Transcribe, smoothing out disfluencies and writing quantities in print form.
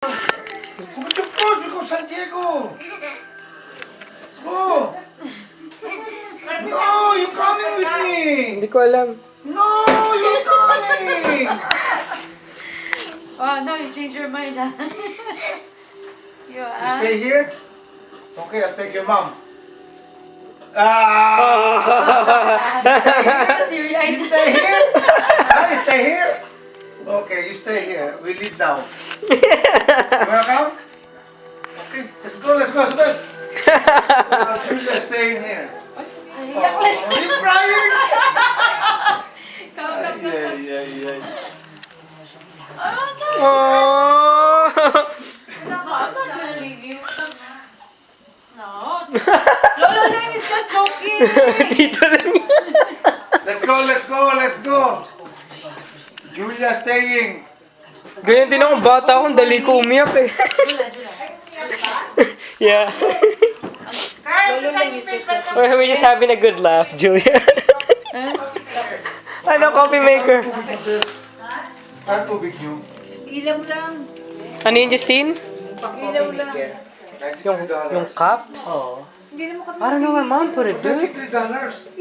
Go to first, we go Santiago. Let's go. No, you coming with me. Hindi ko alam. No, you're coming. Oh, no, you changed your mind, huh? You, You stay here? Okay, I'll take your mom. Ah! You stay here? You stay here? Okay, you stay here. We leave now. You wanna come? Okay, let's go, let's go, let's go. Julia staying here. Iyak na siya. You crying? Come. Ay. Oh! Nako, I'm not gonna leave you. No. Lolo Len is just joking. Dito lang yan. Let's go, let's go, let's go. Julia staying. Ganyan din akong bata akong dali ko umiyak eh. Jula. Yeah. Lolo Len is just joking. We're just having a good laugh, Julia. Ano, coffee maker? Saan tubig nyo? Ilaw lang. Ano yun, Justine? Ilaw lang. Yung cups? Oo. I don't know where mom put it, dude. $33.